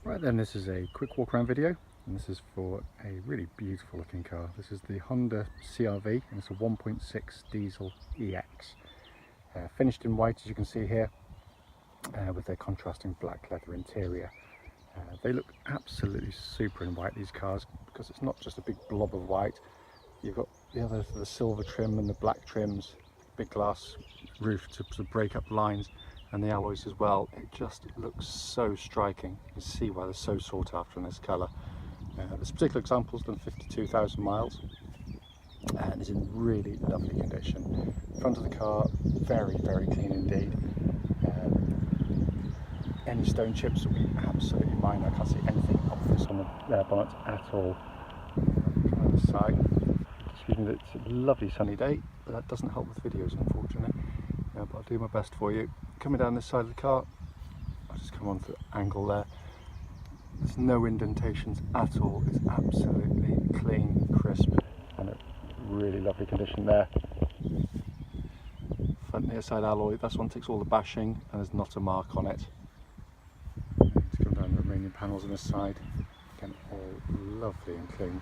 Right then, this is a quick walk around video, and this is for a really beautiful looking car. This is the Honda CR-V, and it's a 1.6 diesel EX. Finished in white, as you can see here, with their contrasting black leather interior. They look absolutely super in white, these cars, because it's not just a big blob of white. You've got the silver trim and the black trims, big glass roof to break up lines, and the alloys as well. It just looks so striking. You can see why they're so sought after in this colour. This particular example has done 52,000 miles and is in really lovely condition. Front of the car, very, very clean indeed. Any stone chips will be absolutely minor. I can't see anything obvious on the bonnet at all. On the side, excuse me, it's a lovely sunny day, but that doesn't help with videos, unfortunately. But I'll do my best for you. Coming down this side of the car, I'll just come on to the angle there. There's no indentations at all. It's absolutely clean, crisp, and a really lovely condition there. Front near side alloy, this one takes all the bashing and there's not a mark on it. Let's come down the Romanian panels on this side. Again, all lovely and clean.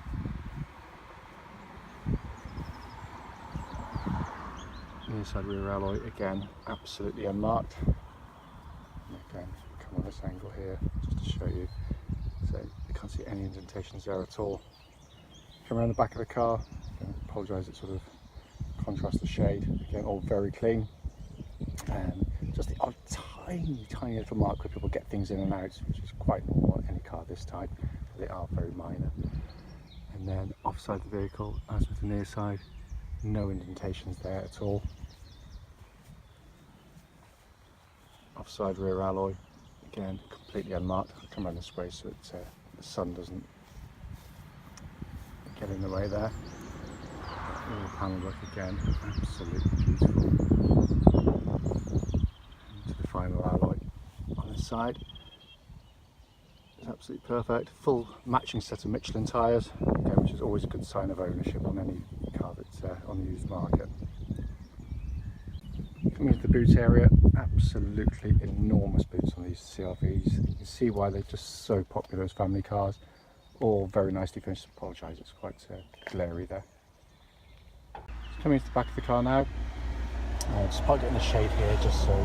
Near side rear alloy, again, absolutely unmarked. And again, come on this angle here, just to show you. So you can't see any indentations there at all. Come around the back of the car, I apologise, it sort of contrasts the shade. Again, all very clean. Just the odd tiny little mark where people get things in and out, which is quite normal on any car this type, but they are very minor. And then offside the vehicle, as with the near side, no indentations there at all. Offside rear alloy, again completely unmarked. I'll come around this way so that the sun doesn't get in the way there. All the panel work again, absolutely beautiful. And to the final alloy on this side, it's absolutely perfect. Full matching set of Michelin tyres, again, which is always a good sign of ownership on any car that's on the used market. Coming into the boot area, absolutely enormous boots on these CR-Vs. You can see why they're just so popular as family cars. All very nicely finished. I apologise, it's quite glary there. Coming into the back of the car now, just parked it in the shade here just so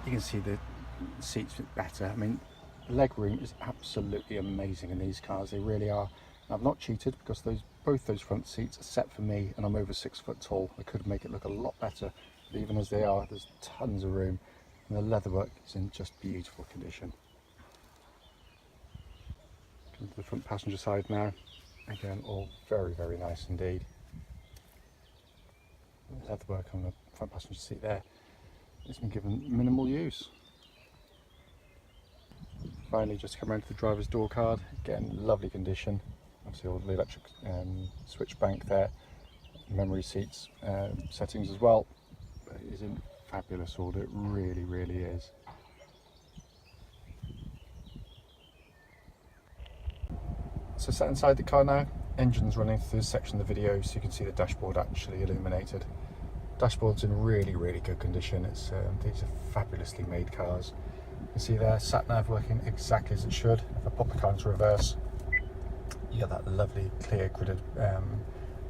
you can see the seats a bit better. I mean, the leg room is absolutely amazing in these cars, they really are. I've not cheated because both those front seats are set for me and I'm over 6 foot tall. I could make it look a lot better, but even as they are, there's tons of room and the leatherwork is in just beautiful condition. Come to the front passenger side now, again all very, very nice indeed. Leatherwork on the front passenger seat there, it's been given minimal use. Finally, just come around to the driver's door card, again lovely condition. Obviously all the electric switch bank there, memory seats settings as well, but it is in fabulous order, it really, really is. So sat inside the car now, engine's running through this section of the video so you can see the dashboard actually illuminated. Dashboard's in really, really good condition. These are fabulously made cars. You can see there, sat nav working exactly as it should. If I pop the car into reverse, you get that lovely clear gridded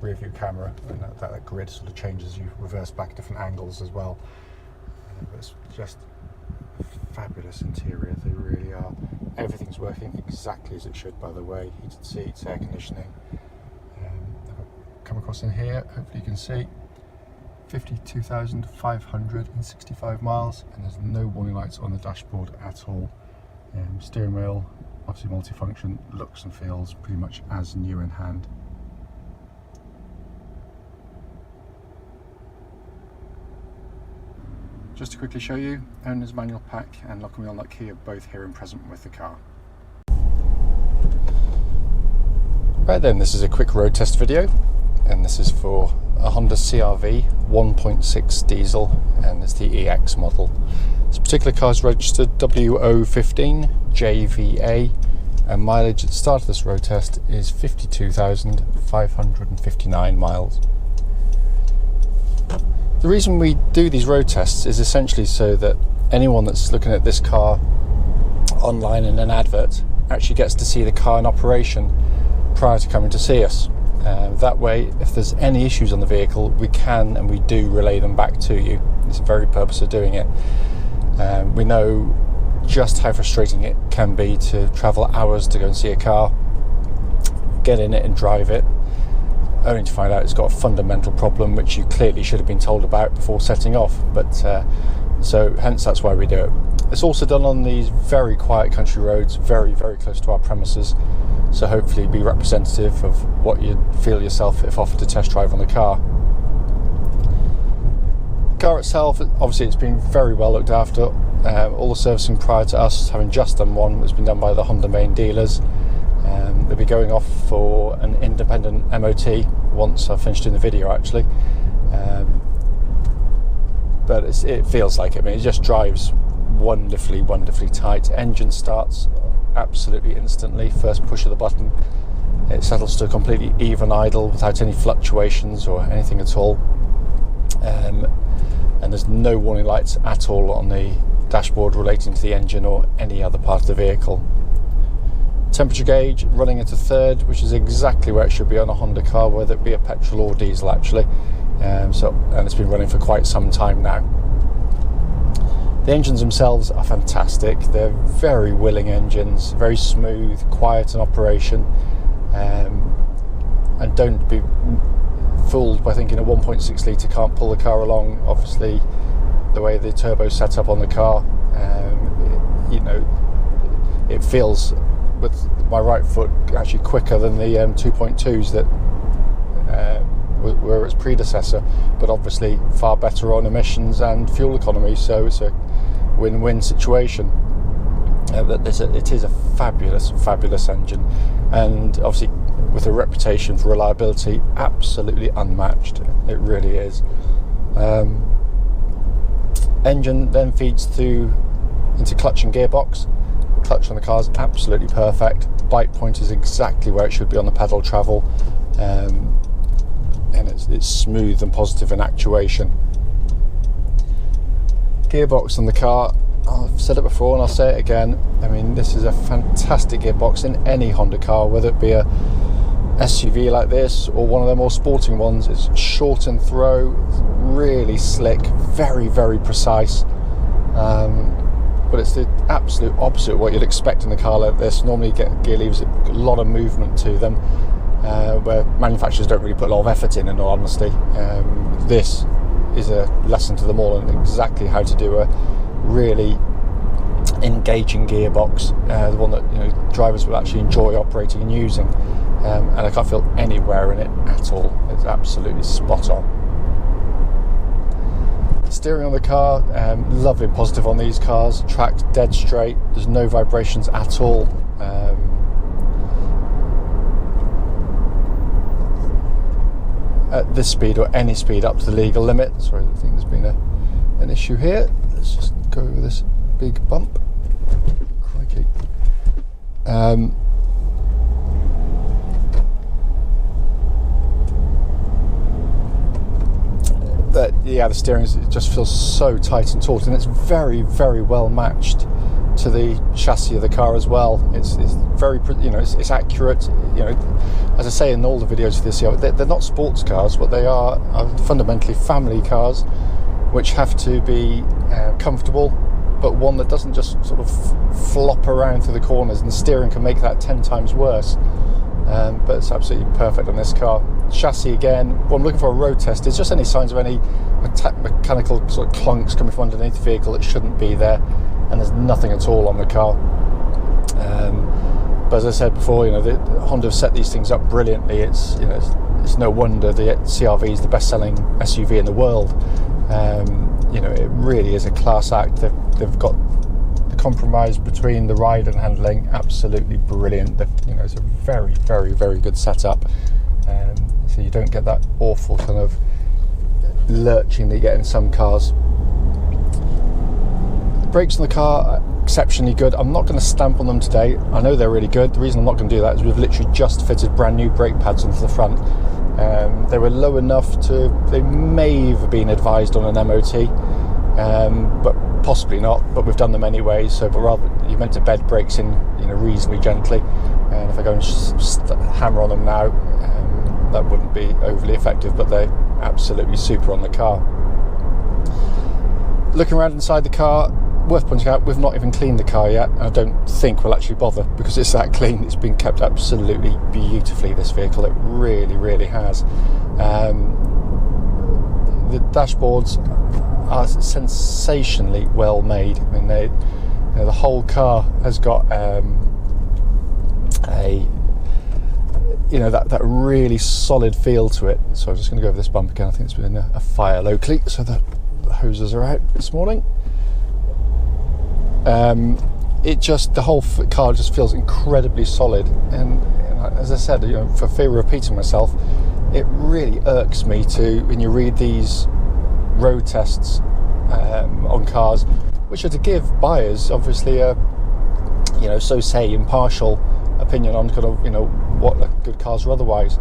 rear view camera, and that grid sort of changes, you reverse back different angles as well. It's just fabulous interior, they really are. Everything's working exactly as it should, by the way. Heated seats, air conditioning. If I come across in here, hopefully you can see 52,565 miles, and there's no warning lights on the dashboard at all. Steering wheel, obviously multifunction, looks and feels pretty much as new in hand. Just to quickly show you, owner's manual pack and lock and wheel nut key are both here and present with the car. Right then, this is a quick road test video, and this is for a Honda CR-V 1.6 diesel, and it's the EX model. This particular car is registered WO15JVA, and mileage at the start of this road test is 52,559 miles. The reason we do these road tests is essentially so that anyone that's looking at this car online in an advert actually gets to see the car in operation prior to coming to see us. That way, if there's any issues on the vehicle, we can and we do relay them back to you. It's the very purpose of doing it. We know just how frustrating it can be to travel hours to go and see a car, get in it and drive it, only to find out it's got a fundamental problem which you clearly should have been told about before setting off. But so hence that's why we do it. It's also done on these very quiet country roads, very, very close to our premises, so hopefully be representative of what you'd feel yourself if offered a test drive on the car. The car itself, obviously it's been very well looked after. All the servicing prior to us having just done one has been done by the Honda main dealers. They'll be going off for an independent MOT once I've finished doing the video actually. But it feels like it. I mean, it just drives wonderfully, wonderfully tight. Engine starts absolutely instantly. First push of the button, it settles to a completely even idle without any fluctuations or anything at all. And there's no warning lights at all on the dashboard relating to the engine or any other part of the vehicle. Temperature gauge running into third, which is exactly where it should be on a Honda car, whether it be a petrol or diesel actually. And it's been running for quite some time now. The engines themselves are fantastic. They're very willing engines, very smooth, quiet in operation, and don't be fooled by thinking a 1.6 litre can't pull the car along. Obviously, the way the turbo's set up on the car, you know, it feels with my right foot actually quicker than the 2.2s that were its predecessor, but obviously far better on emissions and fuel economy, so it's a win-win situation. It is a fabulous engine, and obviously with a reputation for reliability absolutely unmatched. It really is. Engine then feeds through into clutch and gearbox. Clutch on the car is absolutely perfect. Bite point is exactly where it should be on the pedal travel, and it's smooth and positive in actuation. Gearbox on the car, I've said it before and I'll say it again. I mean, this is a fantastic gearbox in any Honda car, whether it be a SUV like this or one of their more sporting ones. It's short in throw, really slick, very, very precise. But it's the absolute opposite of what you'd expect in a car like this. Normally you get gear levers, a lot of movement to them, where manufacturers don't really put a lot of effort in all honesty. This is a lesson to them all on exactly how to do a really engaging gearbox, the one that, you know, drivers will actually enjoy operating and using, and I can't feel any wear in it at all. It's absolutely spot on. Steering on the car, lovely and positive on these cars. Tracked dead straight. There's no vibrations at all. At this speed or any speed up to the legal limit. Sorry, I think there's been an issue here. Let's just go over this big bump. Crikey. Yeah, the steering just feels so tight and taut, and it's very, very well matched to the chassis of the car as well. It's very, you know, it's accurate. You know, as I say in all the videos for this year, they're not sports cars, but they are fundamentally family cars, which have to be comfortable, but one that doesn't just sort of flop around through the corners, and the steering can make that 10 times worse. But it's absolutely perfect on this car. Chassis again, when I'm looking for a road test, is just any signs of any mechanical sort of clunks coming from underneath the vehicle that shouldn't be there, and there's nothing at all on the car. But as I said before, you know, the Honda have set these things up brilliantly. It's, you know, it's no wonder the CR-V is the best-selling SUV in the world. You know, it really is a class act. They've got the compromise between the ride and handling absolutely brilliant. You know, it's a very, very, very good setup. So you don't get that awful kind of lurching that you get in some cars. The brakes on the car are exceptionally good. I'm not going to stamp on them today. I know they're really good. The reason I'm not going to do that is we've literally just fitted brand new brake pads onto the front. They were low enough they may have been advised on an MOT, but possibly not, but we've done them anyway. So, but rather, you're meant to bed brakes in, you know, reasonably gently, and if I go and hammer on them now, that wouldn't be overly effective, but they're absolutely super on the car. Looking around inside the car, worth pointing out, we've not even cleaned the car yet, and I don't think we'll actually bother because it's that clean. It's been kept absolutely beautifully, this vehicle. It really, really has. The dashboards are sensationally well made. I mean, you know, the whole car has got you know, that really solid feel to it. So I'm just going to go over this bump again. I think it's been a fire locally, so the hoses are out this morning. The whole car just feels incredibly solid, and as I said, you know, for fear of repeating myself, it really irks me when you read these road tests on cars, which are to give buyers obviously a, you know, impartial opinion on kind of, you know, what a good cars are otherwise.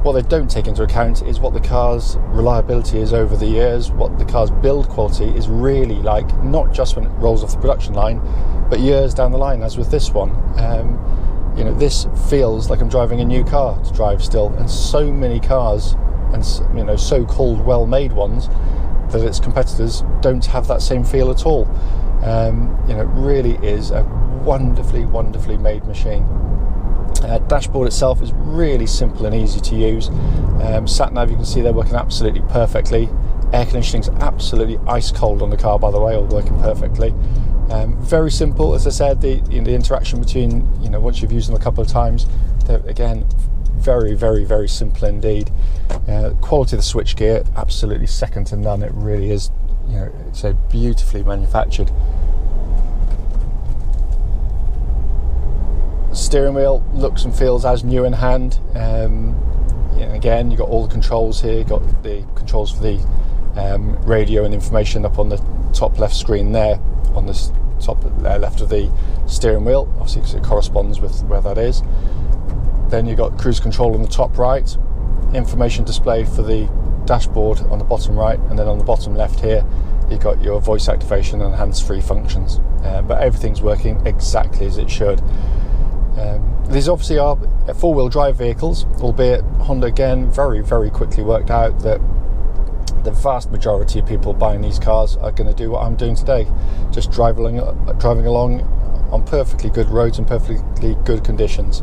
What they don't take into account is what the car's reliability is over the years, what the car's build quality is really like, not just when it rolls off the production line, but years down the line, as with this one. You know, this feels like I'm driving a new car to drive still, and so many cars, and, you know, so-called well-made ones, that its competitors don't have that same feel at all. You know, it really is a wonderfully, wonderfully made machine. Dashboard itself is really simple and easy to use. Sat nav, you can see they're working absolutely perfectly. Air conditioning's absolutely ice cold on the car, by the way, all working perfectly. Very simple, as I said. The interaction between, you know, once you've used them a couple of times, they're again very, very, very simple indeed. Quality of the switchgear, absolutely second to none. It really is, you know, it's a beautifully manufactured. Steering wheel looks and feels as new in hand. Again, you've got all the controls here. You've got the controls for the radio and information up on the top left screen there, on the top left of the steering wheel, obviously because it corresponds with where that is. Then you've got cruise control on the top right, information display for the dashboard on the bottom right, and then on the bottom left here you've got your voice activation and hands-free functions. But everything's working exactly as it should. These obviously are four-wheel drive vehicles, albeit Honda again very, very quickly worked out that the vast majority of people buying these cars are going to do what I'm doing today, just driving along on perfectly good roads and perfectly good conditions.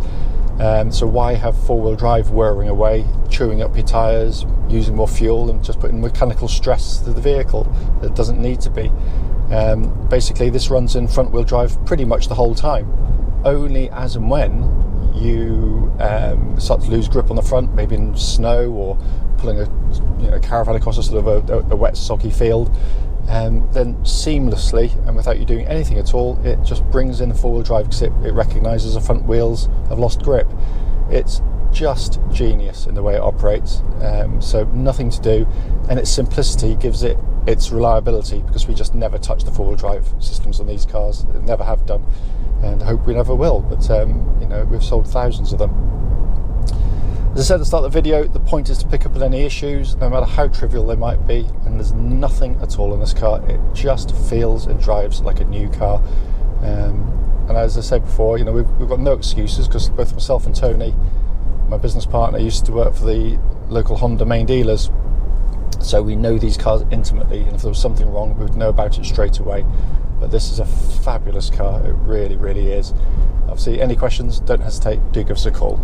So why have four-wheel drive whirring away, chewing up your tyres, using more fuel, and just putting mechanical stress to the vehicle that doesn't need to be? Basically, this runs in front-wheel drive pretty much the whole time. Only as and when you start to lose grip on the front, maybe in snow or pulling a caravan across a sort of a wet, soggy field, then seamlessly and without you doing anything at all, it just brings in the four-wheel drive because it recognises the front wheels have lost grip. It's just genius in the way it operates. So nothing to do, and its simplicity gives it its reliability, because we just never touch the four-wheel drive systems on these cars, never have done, and I hope we never will. But we've sold thousands of them. As I said at the start of the video, the point is to pick up on any issues, no matter how trivial they might be, and there's nothing at all in this car. It just feels and drives like a new car. And as I said before, we've got no excuses, because both myself and Tony, my business partner, used to work for the local Honda main dealers, so we know these cars intimately, and if there was something wrong, we would know about it straight away. But this is a fabulous car, it really, really is. Obviously, any questions, don't hesitate, do give us a call.